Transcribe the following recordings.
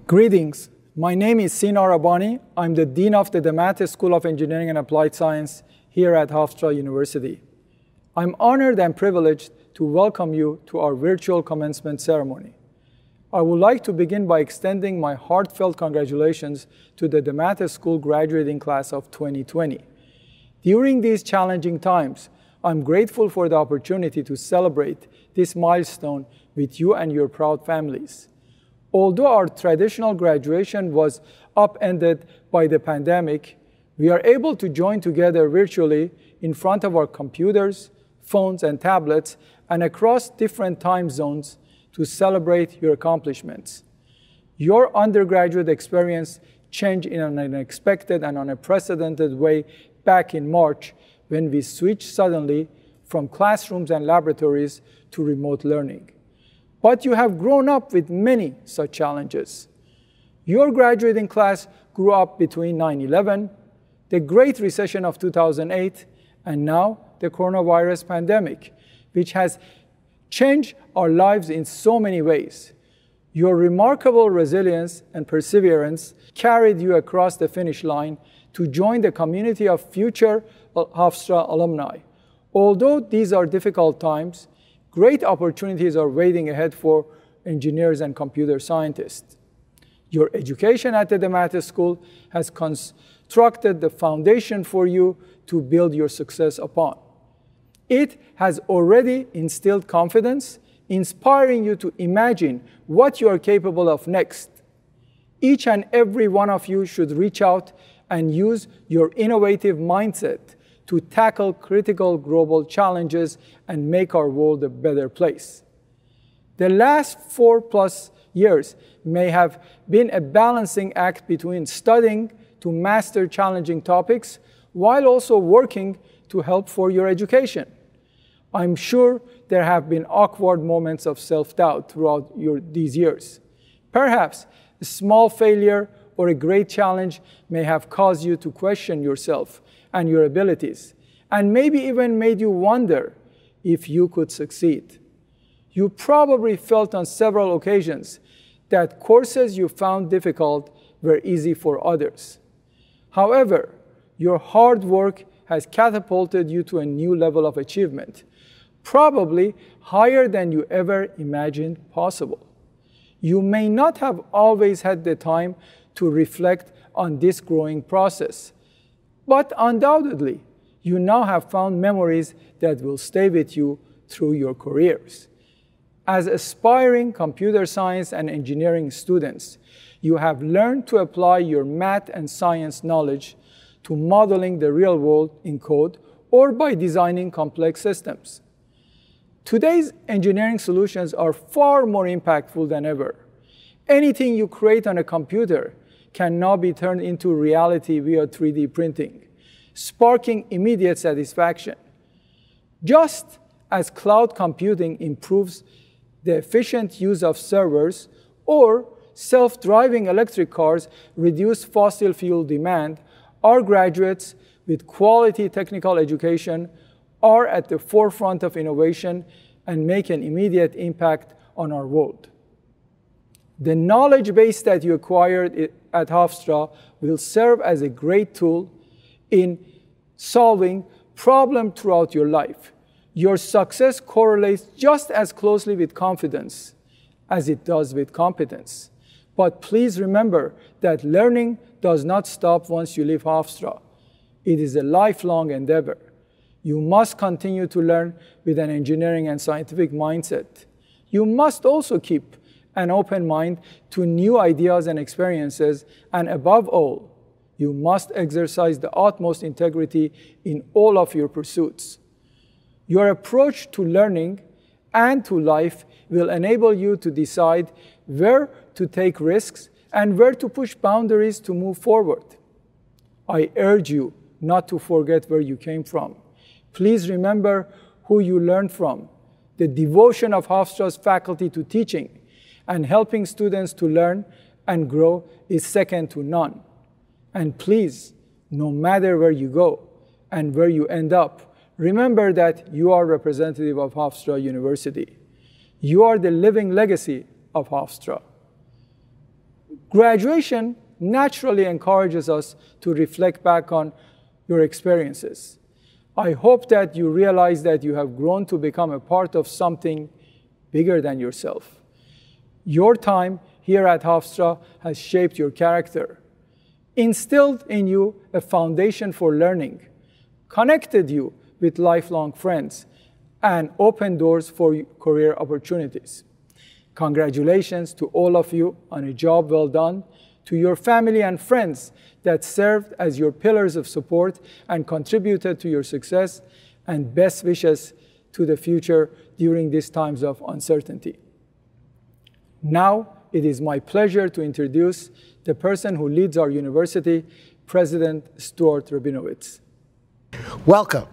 Greetings. My name is Sinar Abani. I'm the Dean of the DeMatteis School of Engineering and Applied Science here at Hofstra University. I'm honored and privileged to welcome you to our virtual commencement ceremony. I would like to begin by extending my heartfelt congratulations to the DeMatteis School graduating class of 2020. During these challenging times, I'm grateful for the opportunity to celebrate this milestone with you and your proud families. Although our traditional graduation was upended by the pandemic, we are able to join together virtually in front of our computers, phones, and tablets, and across different time zones to celebrate your accomplishments. Your undergraduate experience changed in an unexpected and unprecedented way back in March when we switched suddenly from classrooms and laboratories to remote learning. But you have grown up with many such challenges. Your graduating class grew up between 9/11, the Great Recession of 2008, and now the coronavirus pandemic, which has changed our lives in so many ways. Your remarkable resilience and perseverance carried you across the finish line to join the community of future Hofstra alumni. Although these are difficult times, great opportunities are waiting ahead for engineers and computer scientists. Your education at the DeMatteis School has constructed the foundation for you to build your success upon. It has already instilled confidence, inspiring you to imagine what you are capable of next. Each and every one of you should reach out and use your innovative mindset to tackle critical global challenges and make our world a better place. The last 4+ years may have been a balancing act between studying to master challenging topics while also working to help for your education. I'm sure there have been awkward moments of self-doubt throughout these years. Perhaps a small failure or a great challenge may have caused you to question yourself and your abilities, and maybe even made you wonder if you could succeed. You probably felt on several occasions that courses you found difficult were easy for others. However, your hard work has catapulted you to a new level of achievement, probably higher than you ever imagined possible. You may not have always had the time to reflect on this growing process, but undoubtedly, you now have found memories that will stay with you through your careers. As aspiring computer science and engineering students, you have learned to apply your math and science knowledge to modeling the real world in code or by designing complex systems. Today's engineering solutions are far more impactful than ever. Anything you create on a computer can now be turned into reality via 3D printing, sparking immediate satisfaction. Just as cloud computing improves the efficient use of servers or self-driving electric cars reduce fossil fuel demand, our graduates with quality technical education are at the forefront of innovation and make an immediate impact on our world. The knowledge base that you acquired at Hofstra will serve as a great tool in solving problems throughout your life. Your success correlates just as closely with confidence as it does with competence. But please remember that learning does not stop once you leave Hofstra. It is a lifelong endeavor. You must continue to learn with an engineering and scientific mindset. You must also keep an open mind to new ideas and experiences, and above all, you must exercise the utmost integrity in all of your pursuits. Your approach to learning and to life will enable you to decide where to take risks and where to push boundaries to move forward. I urge you not to forget where you came from. Please remember who you learned from. The devotion of Hofstra's faculty to teaching and helping students to learn and grow is second to none. And please, no matter where you go and where you end up, remember that you are representative of Hofstra University. You are the living legacy of Hofstra. Graduation naturally encourages us to reflect back on your experiences. I hope that you realize that you have grown to become a part of something bigger than yourself. Your time here at Hofstra has shaped your character, instilled in you a foundation for learning, connected you with lifelong friends, and opened doors for career opportunities. Congratulations to all of you on a job well done, to your family and friends that served as your pillars of support and contributed to your success, and best wishes to the future during these times of uncertainty. Now, it is my pleasure to introduce the person who leads our university, President Stuart Rabinowitz. Welcome.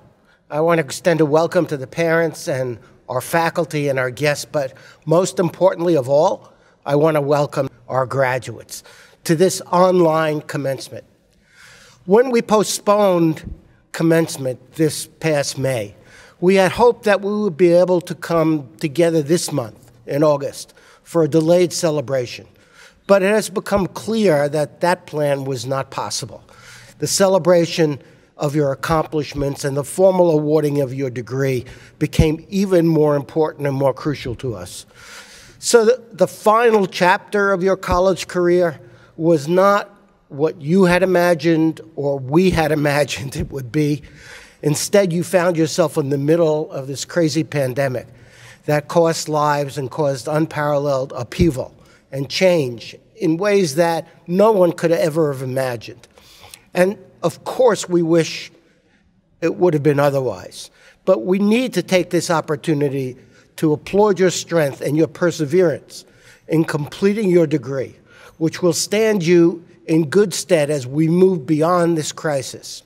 I want to extend a welcome to the parents and our faculty and our guests, but most importantly of all, I want to welcome our graduates to this online commencement. When we postponed commencement this past May, we had hoped that we would be able to come together this month in August for a delayed celebration. But it has become clear that that plan was not possible. The celebration of your accomplishments and the formal awarding of your degree became even more important and more crucial to us. So the final chapter of your college career was not what you had imagined or we had imagined it would be. Instead, you found yourself in the middle of this crazy pandemic that cost lives and caused unparalleled upheaval and change in ways that no one could ever have imagined. And of course, we wish it would have been otherwise. But we need to take this opportunity to applaud your strength and your perseverance in completing your degree, which will stand you in good stead as we move beyond this crisis.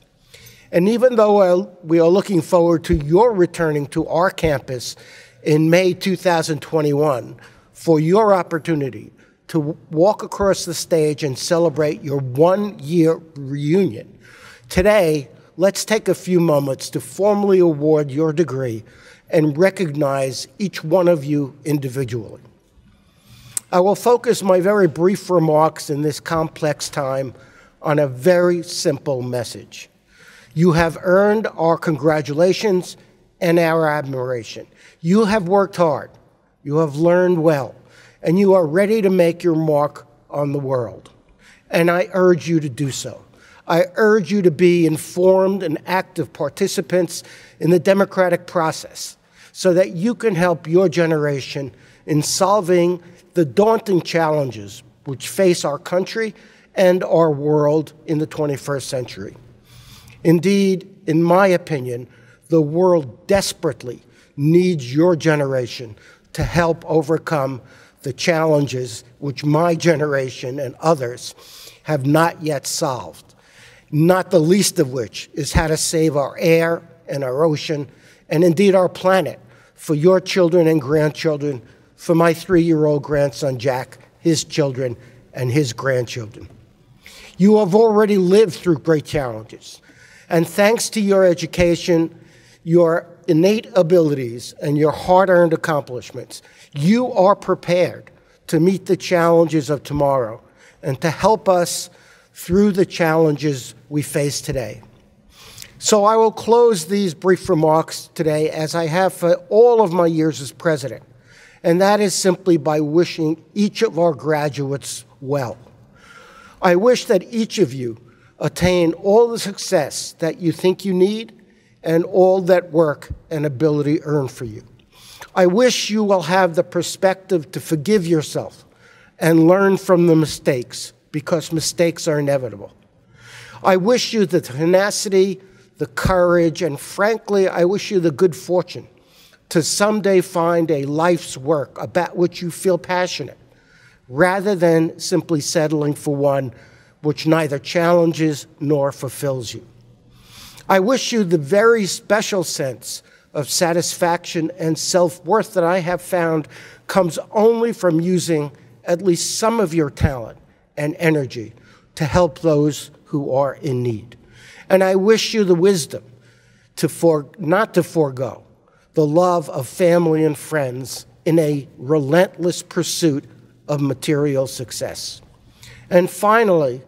And even though we are looking forward to your returning to our campus in May 2021 for your opportunity to walk across the stage and celebrate your one-year reunion, today, let's take a few moments to formally award your degree and recognize each one of you individually. I will focus my very brief remarks in this complex time on a very simple message. You have earned our congratulations and our admiration. You have worked hard, you have learned well, and you are ready to make your mark on the world. And I urge you to do so. I urge you to be informed and active participants in the democratic process so that you can help your generation in solving the daunting challenges which face our country and our world in the 21st century. Indeed, in my opinion, the world desperately needs your generation to help overcome the challenges which my generation and others have not yet solved, not the least of which is how to save our air and our ocean, and indeed our planet, for your children and grandchildren, for my 3-year-old grandson Jack, his children, and his grandchildren. You have already lived through great challenges, and thanks to your education, your innate abilities, and your hard-earned accomplishments, you are prepared to meet the challenges of tomorrow and to help us through the challenges we face today. So I will close these brief remarks today as I have for all of my years as president, and that is simply by wishing each of our graduates well. I wish that each of you attain all the success that you think you need and all that work and ability earn for you. I wish you will have the perspective to forgive yourself and learn from the mistakes, because mistakes are inevitable. I wish you the tenacity, the courage, and frankly, I wish you the good fortune to someday find a life's work about which you feel passionate, rather than simply settling for one which neither challenges nor fulfills you. I wish you the very special sense of satisfaction and self-worth that I have found comes only from using at least some of your talent and energy to help those who are in need. And I wish you the wisdom not to forego the love of family and friends in a relentless pursuit of material success. And finally,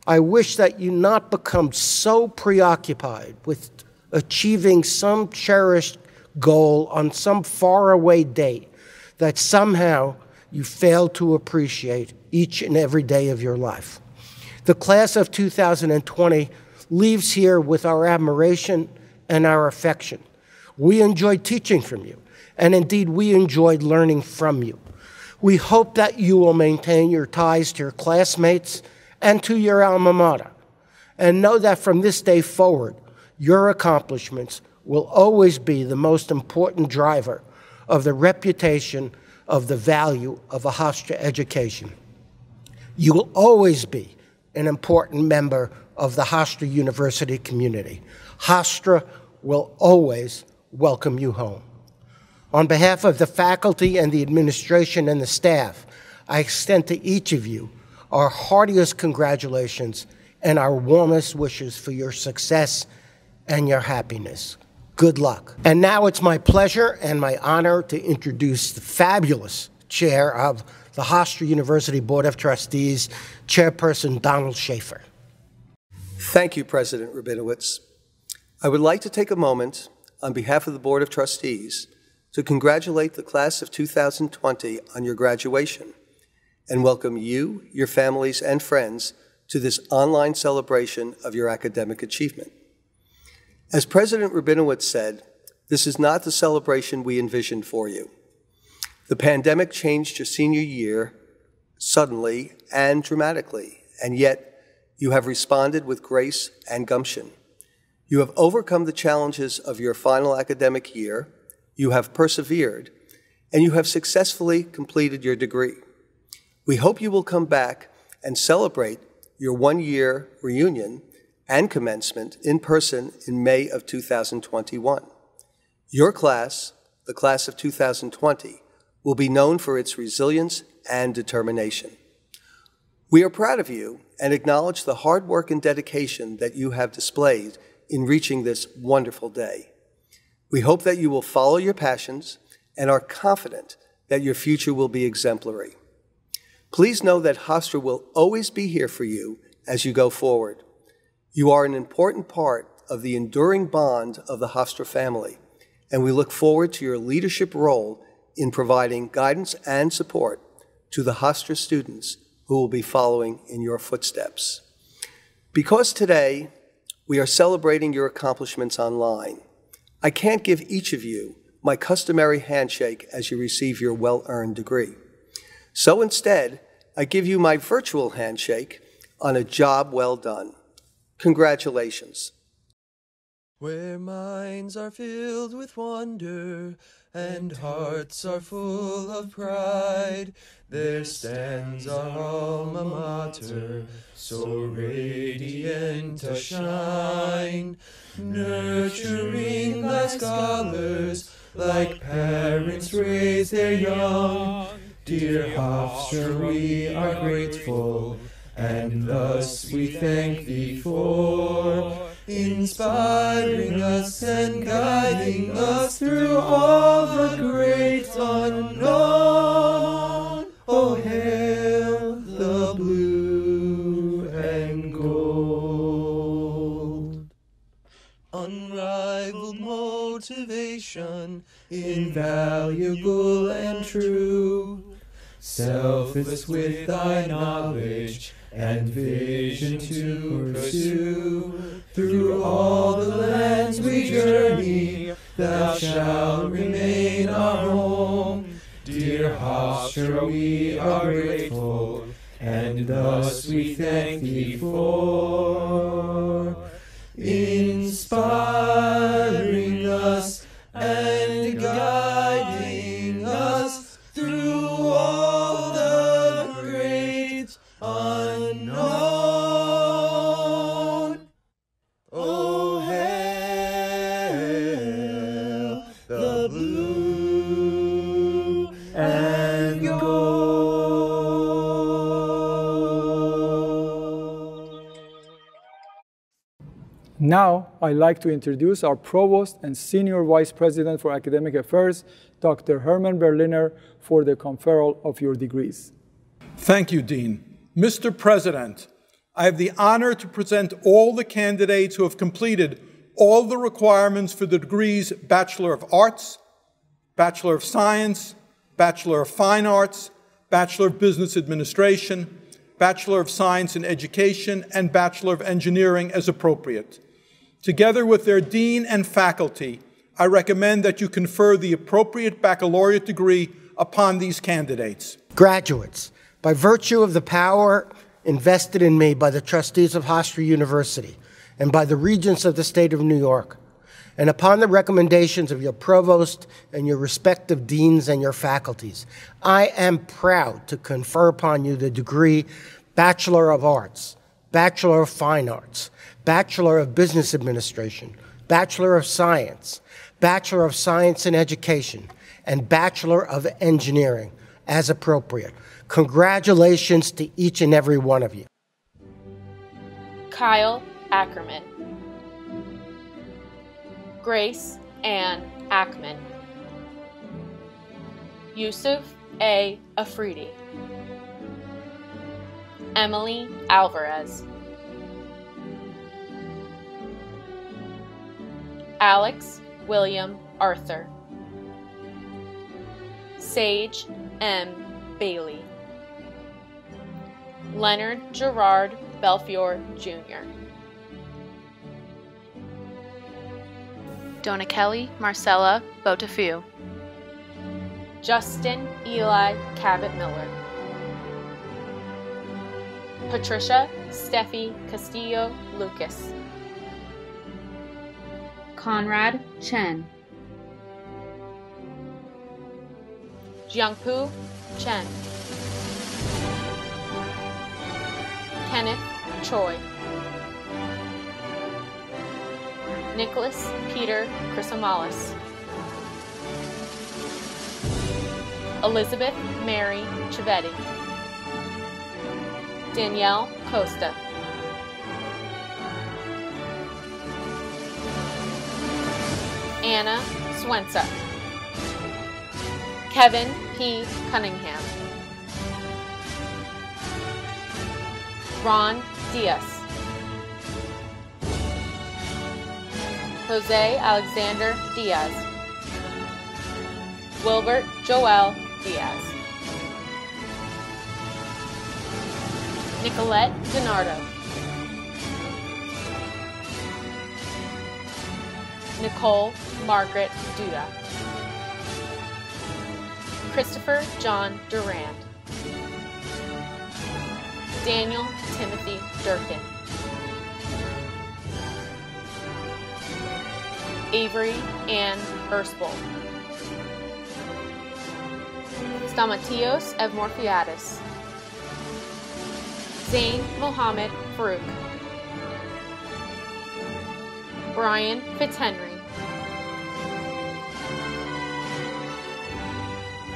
I wish that you not become so preoccupied with achieving some cherished goal on some faraway date that somehow you fail to appreciate each and every day of your life. The class of 2020 leaves here with our admiration and our affection. We enjoyed teaching from you, and indeed we enjoyed learning from you. We hope that you will maintain your ties to your classmates and to your alma mater, and know that from this day forward, your accomplishments will always be the most important driver of the reputation of the value of a Hofstra education. You will always be an important member of the Hofstra University community. Hofstra will always welcome you home. On behalf of the faculty and the administration and the staff, I extend to each of you our heartiest congratulations and our warmest wishes for your success and your happiness. Good luck. And now it's my pleasure and my honor to introduce the fabulous chair of the Hofstra University Board of Trustees, Chairperson Donald Schaefer. Thank you, President Rabinowitz. I would like to take a moment on behalf of the Board of Trustees to congratulate the class of 2020 on your graduation and welcome you, your families, and friends to this online celebration of your academic achievement. As President Rabinowitz said, this is not the celebration we envisioned for you. The pandemic changed your senior year suddenly and dramatically, and yet you have responded with grace and gumption. You have overcome the challenges of your final academic year, you have persevered, and you have successfully completed your degree. We hope you will come back and celebrate your one-year reunion and commencement in person in May of 2021. Your class, the class of 2020, will be known for its resilience and determination. We are proud of you and acknowledge the hard work and dedication that you have displayed in reaching this wonderful day. We hope that you will follow your passions and are confident that your future will be exemplary. Please know that Hofstra will always be here for you as you go forward. You are an important part of the enduring bond of the Hofstra family, and we look forward to your leadership role in providing guidance and support to the Hofstra students who will be following in your footsteps. Because today we are celebrating your accomplishments online, I can't give each of you my customary handshake as you receive your well-earned degree. So instead, I give you my virtual handshake on a job well done. Congratulations. Where minds are filled with wonder and hearts are full of pride, there stands our alma mater, so radiant a shine, nurturing thy scholars like parents raise their young. Dear Hofstra, we are grateful, and thus we thank thee for inspiring us and guiding us through all the great unknown. Oh, hail the blue and gold. Unrivaled motivation, invaluable and true, selfless with thy knowledge and vision to pursue. Through all the lands we journey, thou shalt remain our home. Dear Hofstra, we are grateful, and thus we thank thee for inspiring us and guiding us through all the great unknown. Oh, hail the blue and gold. Now, I'd like to introduce our Provost and Senior Vice President for Academic Affairs, Dr. Herman Berliner, for the conferral of your degrees. Thank you, Dean. Mr. President, I have the honor to present all the candidates who have completed all the requirements for the degrees Bachelor of Arts, Bachelor of Science, Bachelor of Fine Arts, Bachelor of Business Administration, Bachelor of Science in Education, and Bachelor of Engineering as appropriate. Together with their dean and faculty, I recommend that you confer the appropriate baccalaureate degree upon these candidates. Graduates, by virtue of the power invested in me by the trustees of Hofstra University and by the regents of the state of New York, and upon the recommendations of your provost and your respective deans and your faculties, I am proud to confer upon you the degree Bachelor of Arts, Bachelor of Fine Arts, Bachelor of Business Administration, Bachelor of Science, Bachelor of Science in Education, and Bachelor of Engineering, as appropriate. Congratulations to each and every one of you. Kyle Ackerman. Grace Ann Ackman. Yusuf A. Afridi. Emily Alvarez. Alex William Arthur. Sage M. Bailey. Leonard Gerard Belfiore Jr. Donichelli Marcella Botafu. Justin Eli Cabot-Miller. Patricia Steffi Castillo Lucas. Conrad Chen. Jiangpu Chen. Kenneth Choi. Nicholas Peter Chrysomalis. Elizabeth Mary Civetti. Danielle Costa. Anna Swensa. Kevin P. Cunningham. Ron Diaz. Jose Alexander Diaz. Wilbert Joel Diaz. Nicolette DiNardo. Nicole Margaret Duda. Christopher John Durand. Daniel Timothy Durkin. Avery Ann Ersboll. Stamatios Evmorphiadis. Zain Mohammed Farouk. Brian Fitzhenry.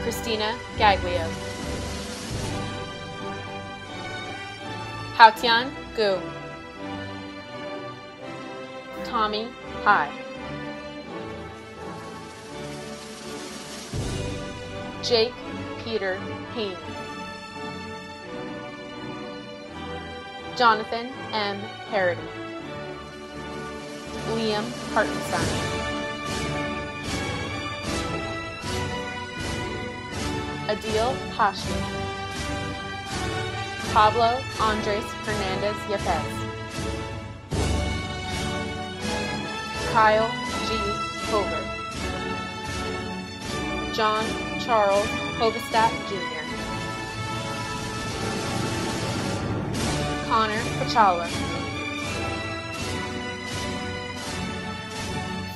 Christina Gaglio. Haotian Gu. Tommy Hai. Jake Peter Hayne. Jonathan M. Harity. Liam Hartenstein. Adil Hashmi. Pablo Andres Hernandez Yepes. Kyle G. Hover. John Charles Hovestat Jr. Connor Pachala.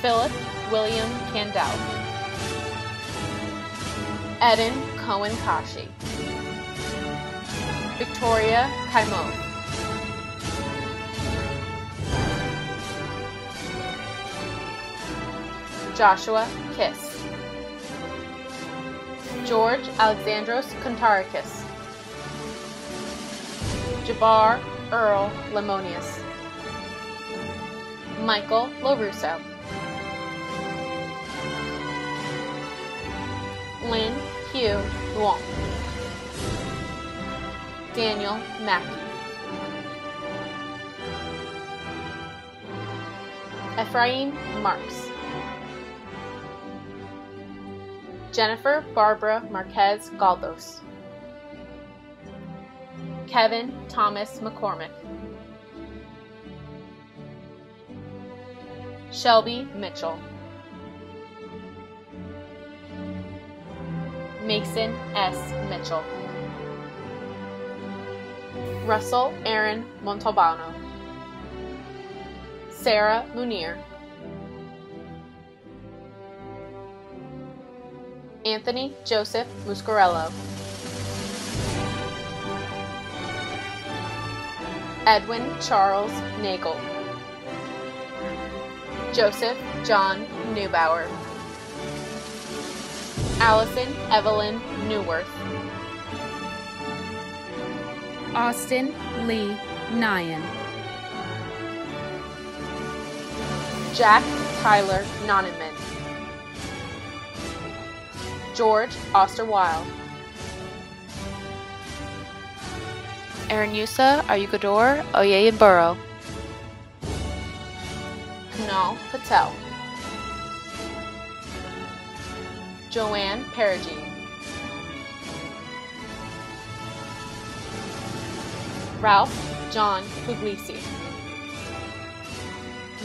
Philip William Candell. Eden Cohen Kashi. Victoria Kaimo. Joshua Kiss. George Alexandros Kontarakis. Jabbar Earl Lemonius. Michael LaRusso. Lynn Hue Luong. Daniel Mackey, Efrayim Marks, Jennifer Barbara Marquez Galdos, Kevin Thomas McCormick, Shelby Mitchell, Mason S. Mitchell, Russell Aaron Montalbano, Sarah Munir, Anthony Joseph Muscarello, Edwin Charles Nagel, Joseph John Neubauer, Allison Evelyn Newworth, Austin Lee Nyan, Jack Tyler Nonneman, George Osterwild, Aranusa Ayugador Oyeyenboro, Kunal Patel, Joanne Perigee, Ralph John Puglisi,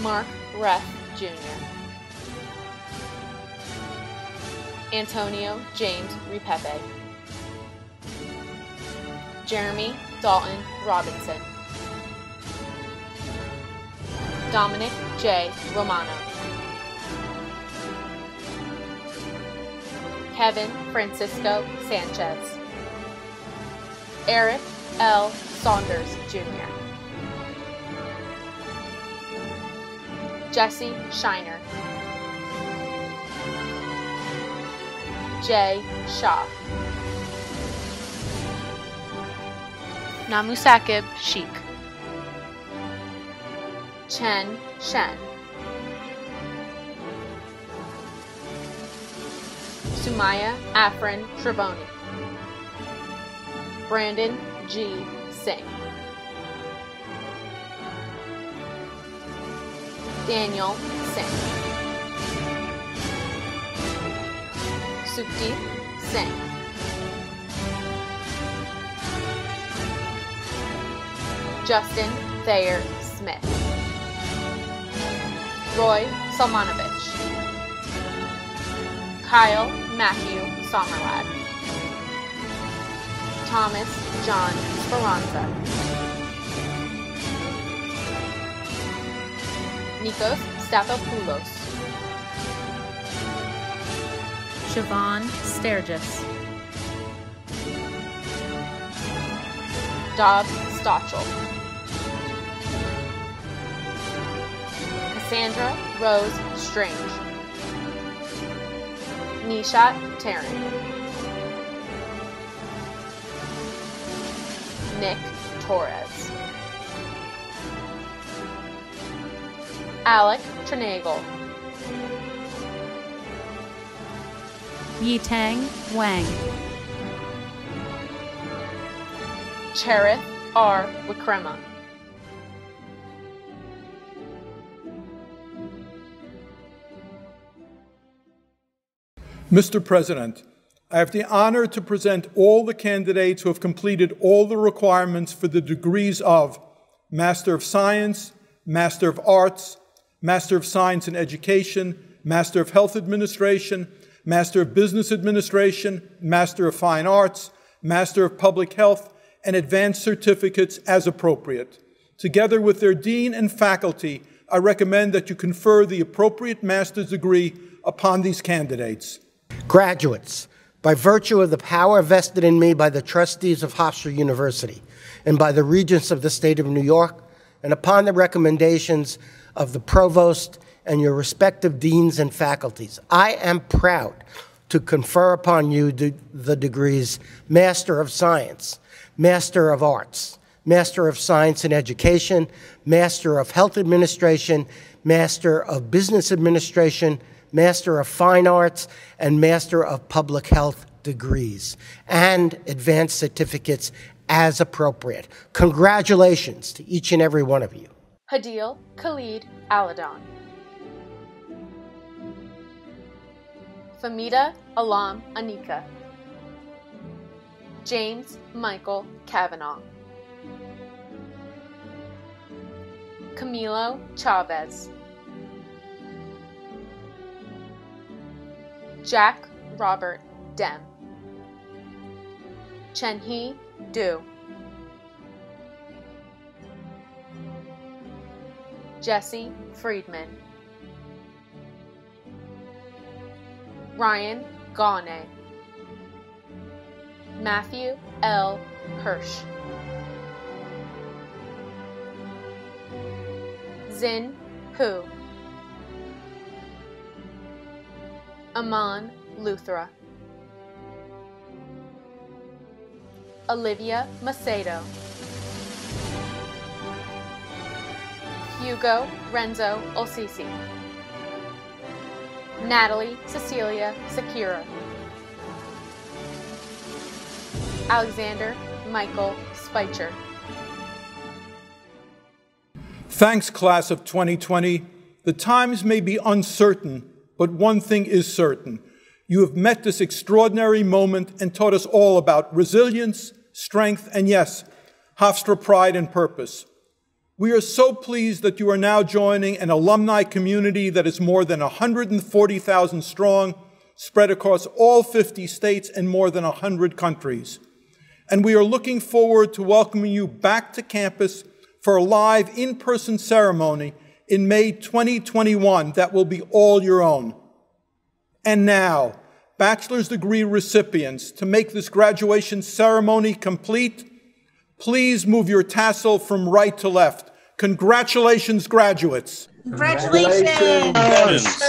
Mark Reff Jr., Antonio James Repepe, Jeremy Dalton Robinson, Dominick J. Romano, Kevin Francisco Sanchez, Eric L. Saunders Jr., Jesse Shiner, Jay Shaw, Namusakib Sheik, Chen Shen, Sumaya Afrin Triboni, Brandon G. Singh, Daniel Singh, Supti Singh, Justin Thayer Smith, Roy Salmanovich, Kyle Matthew Sommerlad, Thomas John Speranza, Nikos Stathopoulos, Siobhan Sturgis, Dobbs Stotchel, Cassandra Rose Strange, Nishat Tarrant, Nick Torres, Alec Trinagel, Yitang Wang, Cherith R. Wikrema, Mr. President, I have the honor to present all the candidates who have completed all the requirements for the degrees of Master of Science, Master of Arts, Master of Science in Education, Master of Health Administration, Master of Business Administration, Master of Fine Arts, Master of Public Health, and advanced certificates as appropriate. Together with their dean and faculty, I recommend that you confer the appropriate master's degree upon these candidates. Graduates, by virtue of the power vested in me by the trustees of Hofstra University and by the regents of the state of New York, and upon the recommendations of the provost and your respective deans and faculties, I am proud to confer upon you the degrees Master of Science, Master of Arts, Master of Science in Education, Master of Health Administration, Master of Business Administration, Master of Fine Arts, and Master of Public Health degrees, and advanced certificates as appropriate. Congratulations to each and every one of you. Hadil Khalid Aladon. Famida Alam Anika. James Michael Kavanaugh. Camilo Chaves. Jack Robert Dem. Chenhee Du. Jesse Friedman. Ryan Gaune. Matthew L. Hirsch. Xin Hu. Aman Luthra. Olivia Macedo. Hugo Renzo Olsisi. Natalie Cecilia Sakira. Alexander Michael Speicher. Thanks, class of 2020. The times may be uncertain, but one thing is certain. You have met this extraordinary moment and taught us all about resilience, strength, and yes, Hofstra pride and purpose. We are so pleased that you are now joining an alumni community that is more than 140,000 strong, spread across all 50 states and more than 100 countries. And we are looking forward to welcoming you back to campus for a live in-person ceremony in May 2021 that will be all your own. And now, bachelor's degree recipients, to make this graduation ceremony complete, please move your tassel from right to left. Congratulations, graduates. Congratulations.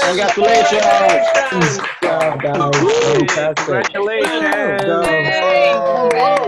Congratulations. Congratulations.